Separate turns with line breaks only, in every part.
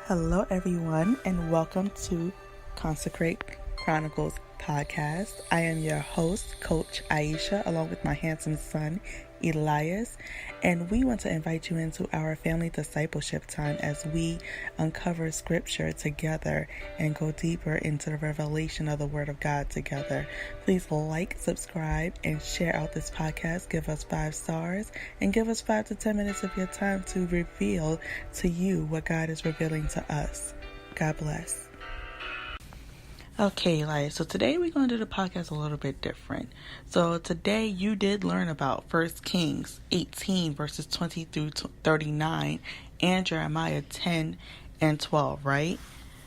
Hello, everyone, and welcome to Consecrate Chronicles podcast. I am your host, Coach Aisha, along with my handsome son, Elias, and we want to invite you into our family discipleship time as we uncover scripture together and go deeper into the revelation of the Word of God together. Please like, subscribe, and share out this podcast. Give us 5 stars and give us 5 to 10 minutes of your time to reveal to you what God is revealing to us. God bless. Okay, Elias, so today we're going to do the podcast a little bit different. So today you did learn about 1 Kings 18 verses 20 through 39 and Jeremiah 10 and 12, right?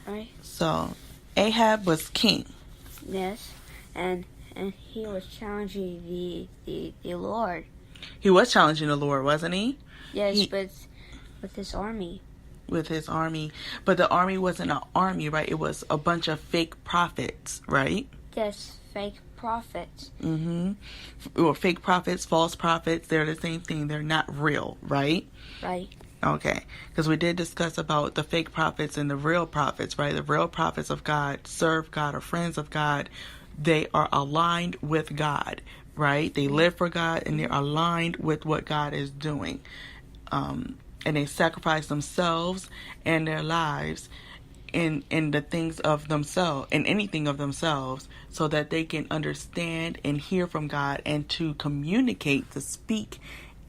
Right.
So Ahab was king.
Yes, and he was challenging the Lord.
He was challenging the Lord, wasn't he?
Yes, but with his army.
With his army. But the army wasn't an army, right? It was a bunch of fake prophets, right?
Yes, fake prophets.
Or fake prophets, false prophets. They're the same thing. They're not real, right?
Right.
Okay. Because we did discuss about the fake prophets and the real prophets, right? The real prophets of God serve God, are friends of God. They are aligned with God, right? They live for God and they're aligned with what God is doing. And they sacrifice themselves and their lives in the things of themselves, in anything of themselves, so that they can understand and hear from God and to communicate, to speak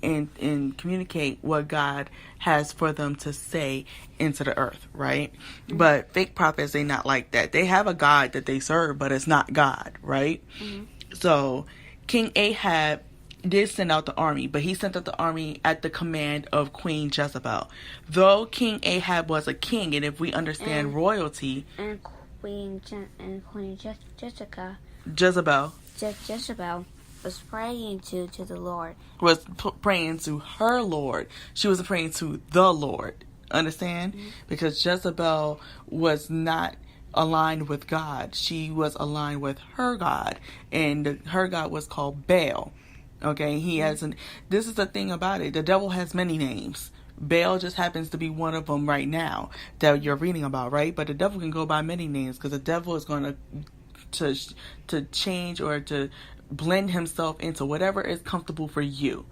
and communicate what God has for them to say into the earth, right? Mm-hmm. But fake prophets, they not like that. They have a God that they serve, but it's not God, right? Mm-hmm. So King Ahab did send out the army, but he sent out the army at the command of Queen Jezebel. Though King Ahab was a king, and if we understand royalty,
and Queen Jezebel was praying to the Lord.
Was praying to her Lord. She was praying to the Lord. Understand? Mm-hmm. Because Jezebel was not aligned with God. She was aligned with her God, and her God was called Baal. Okay, he has this is the thing about it. The devil has many names. Baal just happens to be one of them right now that you're reading about, right? But the devil can go by many names because the devil is going to change or to blend himself into whatever is comfortable for you.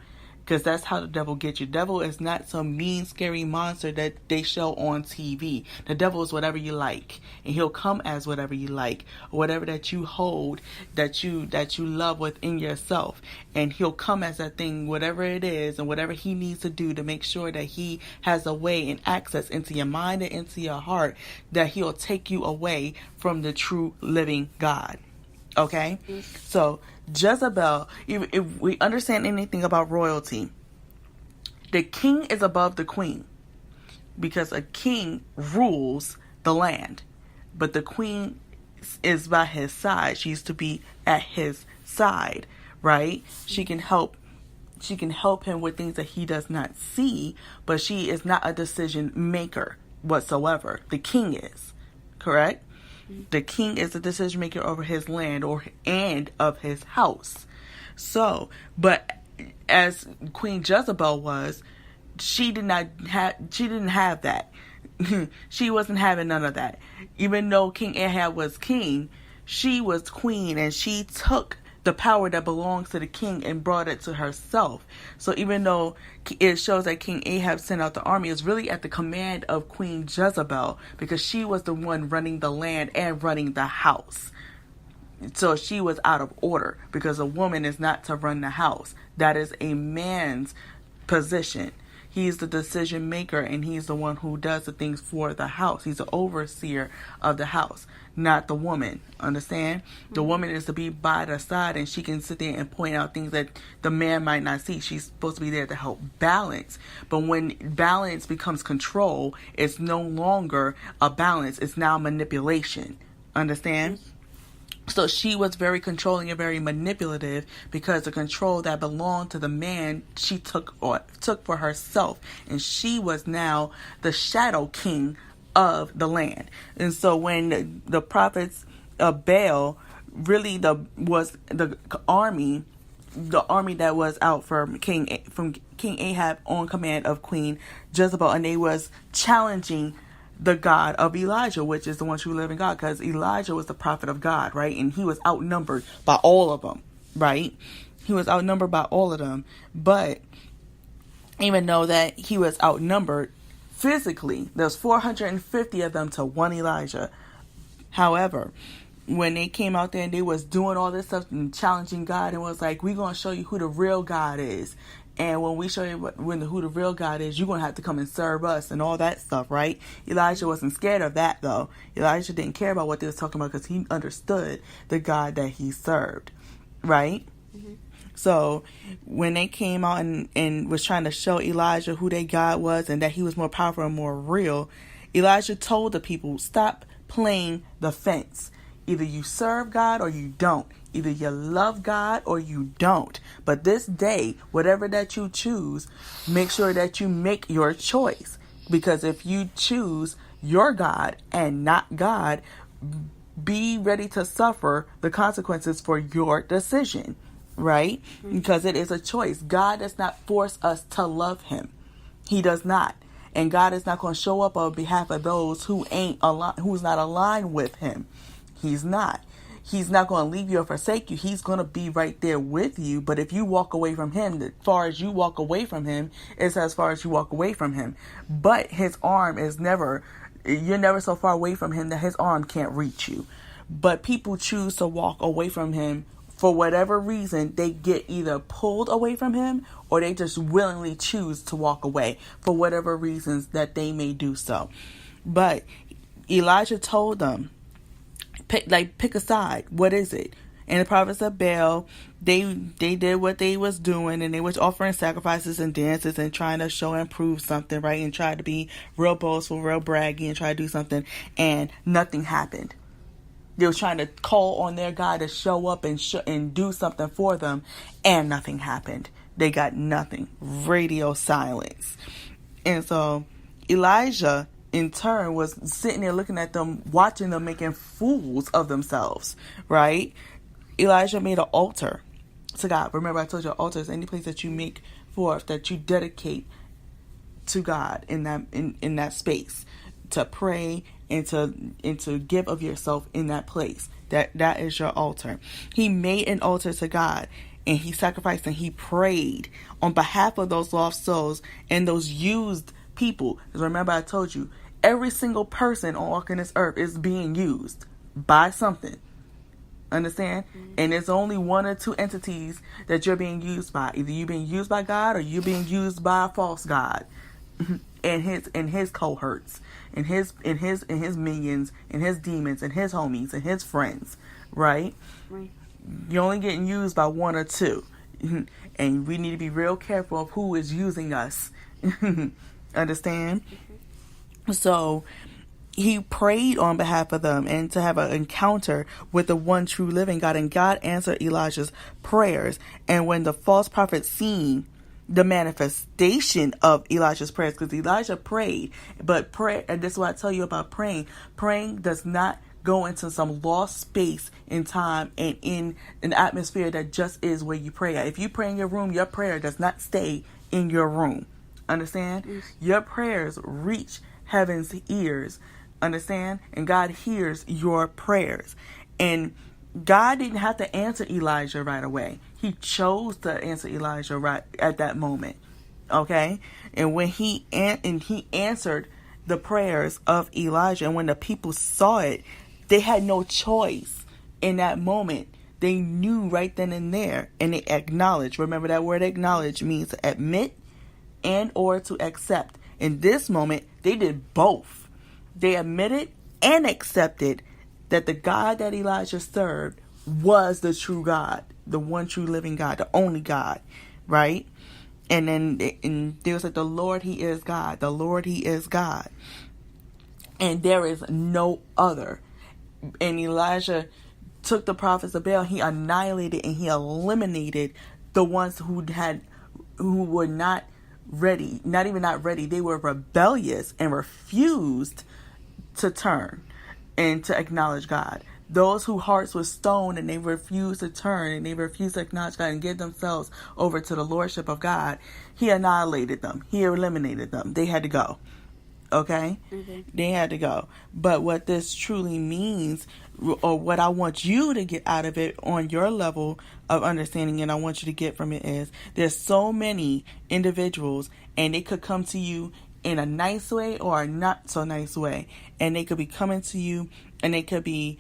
Because that's how the devil gets you. The devil is not some mean, scary monster that they show on TV. The devil is whatever you like. And he'll come as whatever you like. Or whatever that you hold, that you love within yourself. And he'll come as that thing, whatever it is, and whatever he needs to do to make sure that he has a way and access into your mind and into your heart, that he'll take you away from the true living God. Okay? So Jezebel, if we understand anything about royalty, the king is above the queen, because a king rules the land, but the queen is by his side. She used to be at his side, right? She can help him with things that he does not see, but she is not a decision maker whatsoever. The king is, correct? The king is the decision maker over his land and of his house. So, but as Queen Jezebel was, she didn't have that. She wasn't having none of that. Even though King Ahab was king, she was queen, and she took the power that belongs to the king and brought it to herself. So even though it shows that King Ahab sent out the army, it's really at the command of Queen Jezebel, because she was the one running the land and running the house. So she was out of order, because a woman is not to run the house. That is a man's position. He's the decision maker, and he's the one who does the things for the house. He's the overseer of the house, not the woman. Understand? Mm-hmm. The woman is to be by the side, and she can sit there and point out things that the man might not see. She's supposed to be there to help balance. But when balance becomes control, it's no longer a balance. It's now manipulation. Understand? Mm-hmm. So she was very controlling and very manipulative, because the control that belonged to the man, she took for herself. And she was now the shadow king of the land. And so when the prophets of Baal, really was the army that was out from King Ahab on command of Queen Jezebel, and they was challenging the God of Elijah, which is the one true living God, because Elijah was the prophet of God, right? And he was outnumbered by all of them, right? He was outnumbered by all of them. But even though that he was outnumbered physically, there's 450 of them to one Elijah. However, when they came out there and they was doing all this stuff and challenging God and was like, we're going to show you who the real God is. And when we show you who the real God is, you're going to have to come and serve us and all that stuff, right? Elijah wasn't scared of that, though. Elijah didn't care about what they was talking about because he understood the God that he served, right? Mm-hmm. So when they came out and was trying to show Elijah who their God was and that he was more powerful and more real, Elijah told the people, stop playing the fence. Either you serve God or you don't. Either you love God or you don't. But this day, whatever that you choose, make sure that you make your choice. Because if you choose your God and not God, be ready to suffer the consequences for your decision, right? Because it is a choice. God does not force us to love him. He does not. And God is not going to show up on behalf of those who's not aligned with him. He's not. He's not going to leave you or forsake you. He's going to be right there with you. But if you walk away from him, as far as you walk away from him, it's as far as you walk away from him. But his arm is never, you're never so far away from him that his arm can't reach you. But people choose to walk away from him for whatever reason. They get either pulled away from him or they just willingly choose to walk away for whatever reasons that they may do so. But Elijah told them, pick a side. What is it? And the prophets of Baal, they did what they was doing, and they was offering sacrifices and dances and trying to show and prove something, right? And try to be real boastful, real braggy, and try to do something, and nothing happened. They was trying to call on their God to show up and do something for them, and nothing happened. They got nothing. Radio silence. And so Elijah, in turn, was sitting there looking at them, watching them making fools of themselves, right? Elijah made an altar to God. Remember, I told you, an altar is any place that you make forth, that you dedicate to God in that space, to pray and to give of yourself in that place. That is your altar. He made an altar to God, and he sacrificed and he prayed on behalf of those lost souls and those used people. Because remember, I told you, every single person on walking this earth is being used by something. Understand? Mm-hmm. And it's only one or two entities that you're being used by. Either you're being used by God or you're being used by a false god and his cohorts and his minions and his demons and his homies and his friends, right? Right. You're only getting used by one or two. And we need to be real careful of who is using us. Understand? Mm-hmm. So he prayed on behalf of them and to have an encounter with the one true living God. And God answered Elijah's prayers. And when the false prophet seen the manifestation of Elijah's prayers, because Elijah prayed, but prayer, and this is what I tell you about praying. Praying does not go into some lost space in time and in an atmosphere that just is where you pray at. If you pray in your room, your prayer does not stay in your room. Understand? Yes. Your prayers reach heaven's ears. Understand? And God hears your prayers. And God didn't have to answer Elijah right away. He chose to answer Elijah right at that moment. Okay? And when he answered the prayers of Elijah, and when the people saw it, they had no choice in that moment. They knew right then and there, and they acknowledged. Remember, that word acknowledge means to admit and or to accept. In this moment, they did both. They admitted and accepted that the God that Elijah served was the true God, the one true living God, the only God, right? And then they was like, the Lord, he is God. The Lord, he is God. And there is no other. And Elijah took the prophets of Baal, he annihilated and he eliminated the ones who were not ready, not even not ready. They were rebellious and refused to turn and to acknowledge God. Those whose hearts were stoned and they refused to turn and they refused to acknowledge God and give themselves over to the lordship of God, he annihilated them. He eliminated them. They had to go. Okay?
Okay.
They had to go. But what this truly means, or what I want you to get out of it on your level of understanding, and I want you to get from it, is there's so many individuals, and they could come to you in a nice way or a not so nice way. And they could be coming to you, and they could be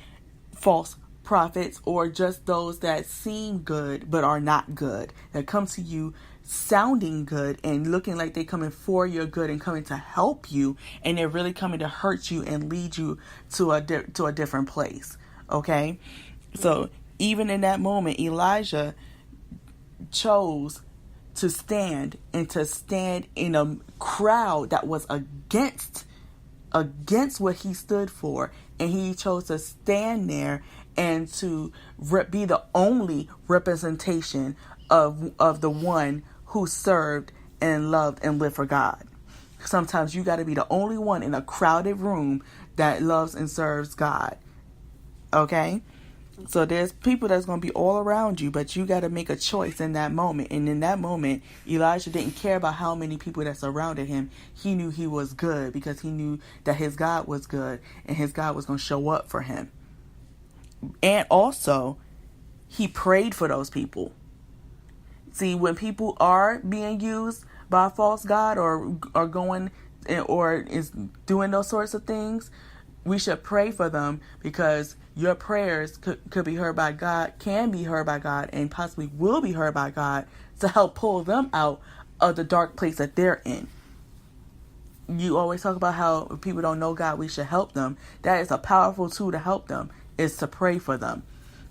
false prophets, or just those that seem good but are not good, that come to you sounding good and looking like they're coming for your good and coming to help you, and they're really coming to hurt you and lead you to a different place. Okay? So even in that moment, Elijah chose to stand in a crowd that was against what he stood for, and he chose to stand there and to be the only representation of the one who served and loved and lived for God. Sometimes you got to be the only one in a crowded room that loves and serves God. Okay? So there's people that's going to be all around you, but you got to make a choice in that moment. And in that moment, Elijah didn't care about how many people that surrounded him. He knew he was good because he knew that his God was good and his God was going to show up for him. And also, he prayed for those people. See, when people are being used by a false god or are going or is doing those sorts of things, we should pray for them, because your prayers could be heard by God, can be heard by God, and possibly will be heard by God to help pull them out of the dark place that they're in. You always talk about how if people don't know God, we should help them. That is a powerful tool to help them, is to pray for them.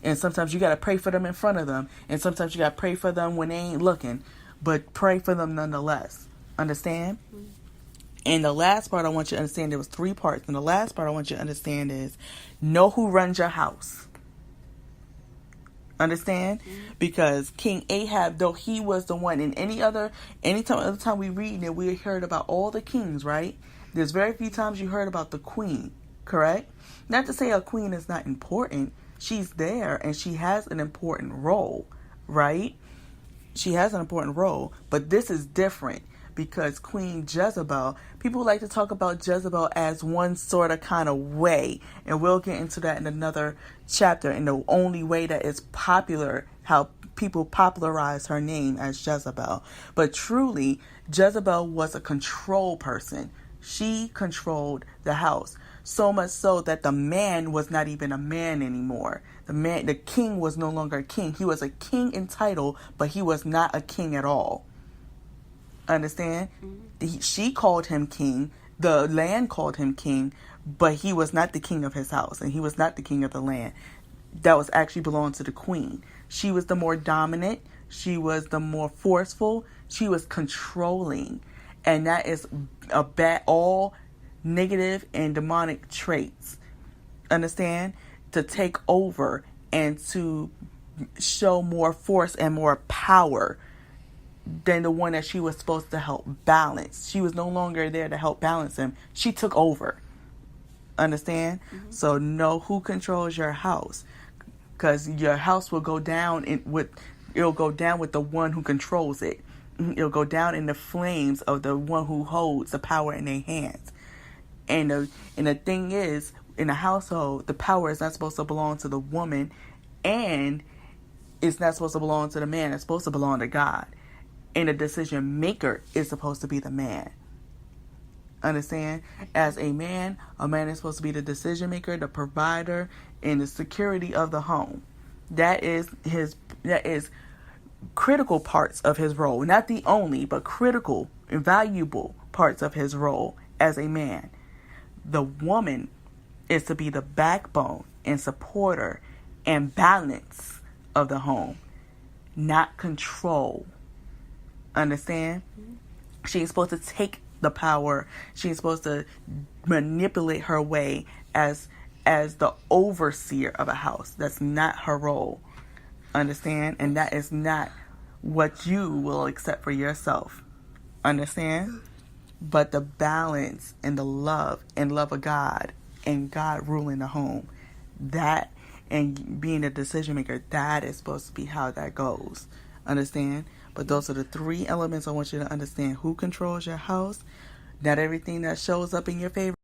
And sometimes you got to pray for them in front of them. And sometimes you got to pray for them when they ain't looking. But pray for them nonetheless. Understand? Mm-hmm. And the last part I want you to understand, there was 3 parts. And the last part I want you to understand is know who runs your house. Understand? Mm-hmm. Because King Ahab, though he was the one, and other time we read and we heard about all the kings, right? There's very few times you heard about the queen, correct? Not to say a queen is not important. She's there and she has an important role, right? She has an important role, but this is different because Queen Jezebel, people like to talk about Jezebel as one sort of kind of way, and we'll get into that in another chapter, in the only way that is popular, how people popularize her name as Jezebel. But truly, Jezebel was a control person. She controlled the house. So much so that the man was not even a man anymore. The king was no longer a king. He was a king in title, but he was not a king at all. Understand? Mm-hmm. She called him king. The land called him king, but he was not the king of his house, and he was not the king of the land. That was actually belonged to the queen. She was the more dominant. She was the more forceful. She was controlling. And that is all negative and demonic traits. Understand? To take over and to show more force and more power than the one that she was supposed to help balance. She was no longer there to help balance him. She took over. Understand? Mm-hmm. So know who controls your house, because your house will go down it'll go down with the one who controls it. It'll go down in the flames of the one who holds the power in their hands. And the thing is, in a household, the power is not supposed to belong to the woman, and it's not supposed to belong to the man. It's supposed to belong to God. And the decision maker is supposed to be the man. Understand? As a man is supposed to be the decision maker, the provider, and the security of the home. That is critical parts of his role. Not the only, but critical and valuable parts of his role as a man. The woman is to be the backbone and supporter and balance of the home, not control. Understand? She ain't supposed to take the power. She ain't supposed to manipulate her way as the overseer of a house. That's not her role. Understand? And that is not what you will accept for yourself. Understand? But the balance and the love of God and God ruling the home, that and being a decision maker, that is supposed to be how that goes. Understand? But those are the 3 elements I want you to understand. Who controls your house? Not everything that shows up in your favorite